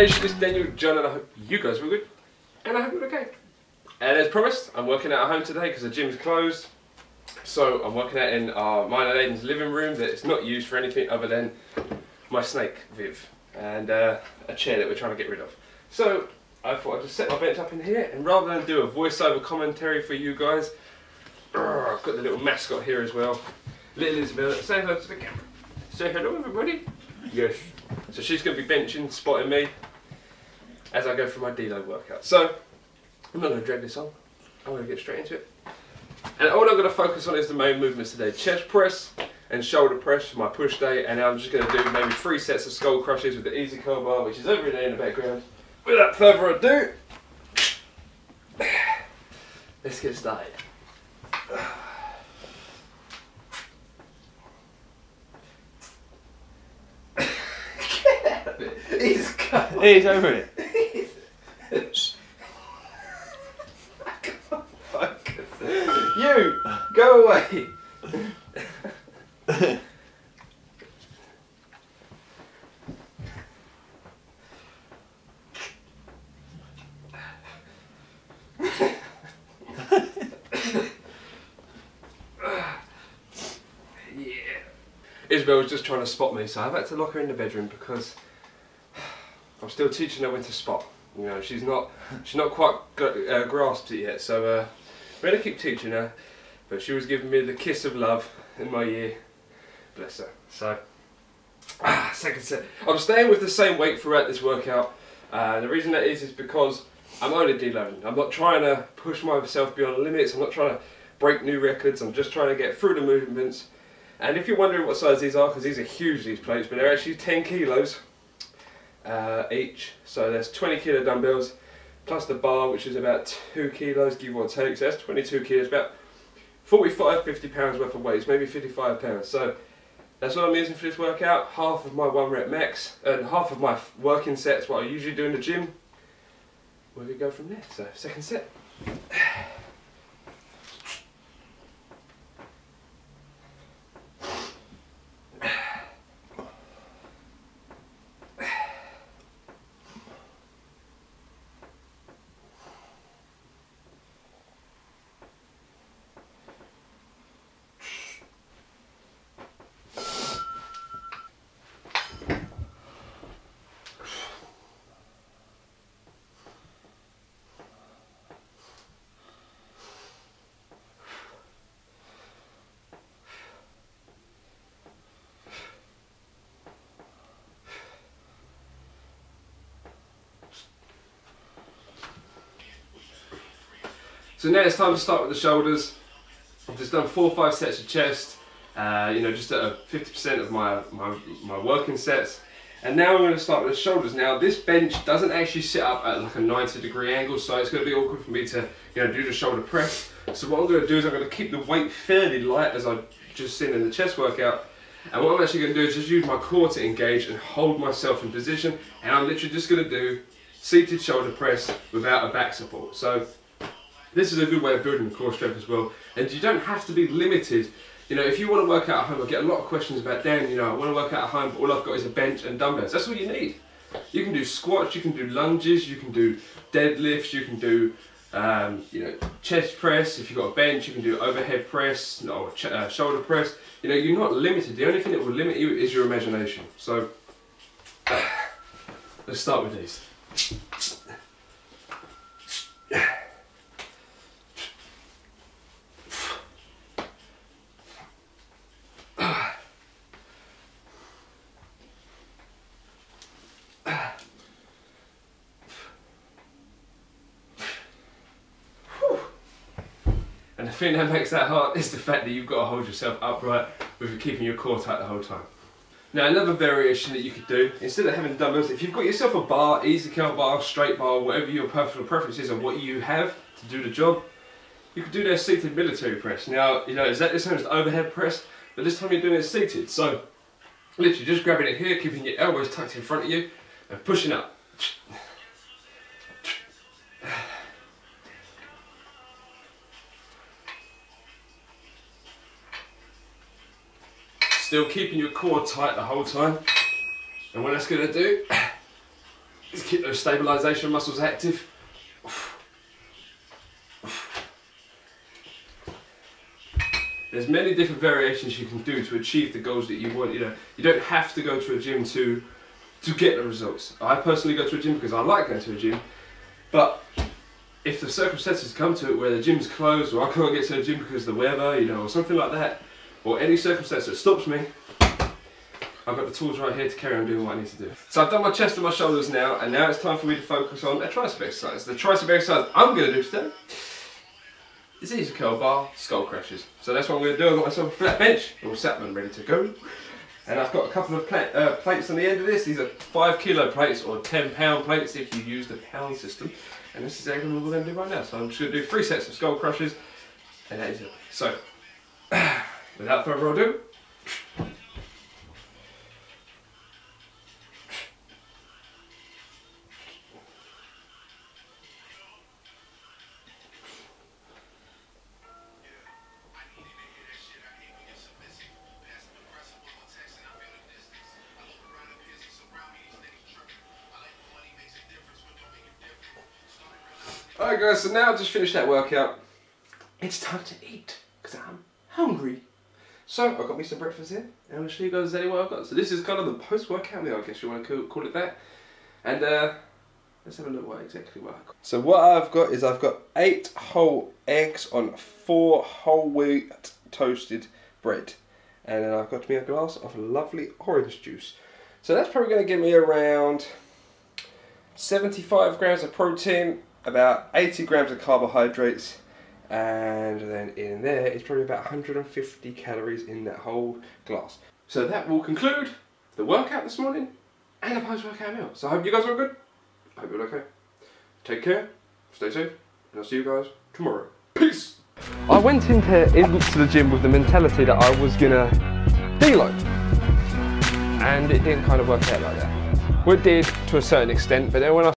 Nation, it's DanielJon, and I hope you guys were good, and I hope you're okay. And as promised, I'm working out at home today because the gym's closed. So I'm working out in mine and Aiden's living room that is not used for anything other than my snake, Viv, and a chair that we're trying to get rid of. So I thought I'd just set my bench up in here, and rather than do a voiceover commentary for you guys, I've got the little mascot here as well. Little Isabel, say hello to the camera. Say hello everybody. Yes. So she's going to be benching, spotting me as I go through my Deload workout. So I'm not going to drag this on. I'm going to get straight into it. And all I'm going to focus on is the main movements today. Chest press and shoulder press for my push day. And I'm just going to do maybe 3 sets of skull crushes with the easy curl bar, which is over there in the background. Without further ado, let's get started. He's over it. I can't focus. You, go away. Yeah. Isabel was just trying to spot me, so I've had to lock her in the bedroom because I'm still teaching her when to spot. You know, she's not quite grasped it yet, so we're going to keep teaching her. But she was giving me the kiss of love in my ear. Bless her. So, second set. I'm staying with the same weight throughout this workout. The reason that is because I'm only deloading. I'm not trying to push myself beyond limits. I'm not trying to break new records. I'm just trying to get through the movements. And if you're wondering what size these are, because these are huge, these plates, but they're actually 10 kilos. Each, so there's 20 kilo dumbbells plus the bar, which is about 2 kilos give or take, so that's 22 kilos, about 45-50 pounds worth of weights, maybe 55 pounds. So that's what I'm using for this workout. Half of my 1 rep max and half of my working sets, what I usually do in the gym. Where we go from there. So second set. So now it's time to start with the shoulders. I've just done 4 or 5 sets of chest, you know, just at 50% of my working sets. And now I'm going to start with the shoulders. Now this bench doesn't actually sit up at like a 90-degree angle, so it's going to be awkward for me to, you know, do the shoulder press. So what I'm going to do is I'm going to keep the weight fairly light, as I've just seen in the chest workout. And what I'm actually going to do is just use my core to engage and hold myself in position. And I'm literally just going to do seated shoulder press without a back support. So this is a good way of building the core strength as well. And you don't have to be limited. You know, if you want to work out at home, I get a lot of questions about, Dan, you know, I want to work out at home, but all I've got is a bench and dumbbells. That's all you need. You can do squats, you can do lunges, you can do deadlifts, you can do, you know, chest press. If you've got a bench, you can do overhead press, or shoulder press. You know, you're not limited. The only thing that will limit you is your imagination. So, let's start with these. And the thing that makes that hard is the fact that you've got to hold yourself upright with keeping your core tight the whole time. Now another variation that you could do, instead of having dumbbells, if you've got yourself a bar, easy curl bar, straight bar, whatever your personal preference is and what you have to do the job, you could do their seated military press. Now, you know, exactly the same as the overhead press, but this time you're doing it seated. So, literally just grabbing it here, keeping your elbows tucked in front of you, and pushing up. Still keeping your core tight the whole time. And what that's going to do is keep those stabilisation muscles active. There's many different variations you can do to achieve the goals that you want. You know, you don't have to go to a gym to get the results. I personally go to a gym because I like going to a gym, but if the circumstances come to it where the gym's closed, or I can't get to the gym because of the weather, you know, or something like that, or any circumstance that stops me, I've got the tools right here to carry on doing what I need to do. So I've done my chest and my shoulders now, and now it's time for me to focus on a tricep exercise. The tricep exercise I'm going to do today is easy curl bar skull crushes. So that's what I'm going to do. I've got myself a flat bench, all set and ready to go. And I've got a couple of plates on the end of this. These are 5 kilo plates or 10 pound plates if you use the pound system. And this is exactly what we're going to do right now. So I'm just going to do 3 sets of skull crushes, and that is it. So, without further ado, alright guys, so now I just finished that workout. It's time to eat, because I'm hungry. So, I've got me some breakfast here, and I'll show you guys exactly what I've got. So this is kind of the post-workout meal, I guess you want to call it that. And let's have a look exactly what I've got. So what I've got is I've got 8 whole eggs on 4 whole wheat toasted bread. And then I've got me a glass of lovely orange juice. So that's probably going to give me around 75 grams of protein, about 80 grams of carbohydrates, and then in there it's probably about 150 calories in that whole glass. So that will conclude the workout this morning and the post-workout meal. So I hope you guys are good. I hope you're okay. Take care, stay safe, and I'll see you guys tomorrow. Peace! I went into the gym with the mentality that I was gonna deload, and it didn't kind of work out like that. Well, it did to a certain extent, but then when I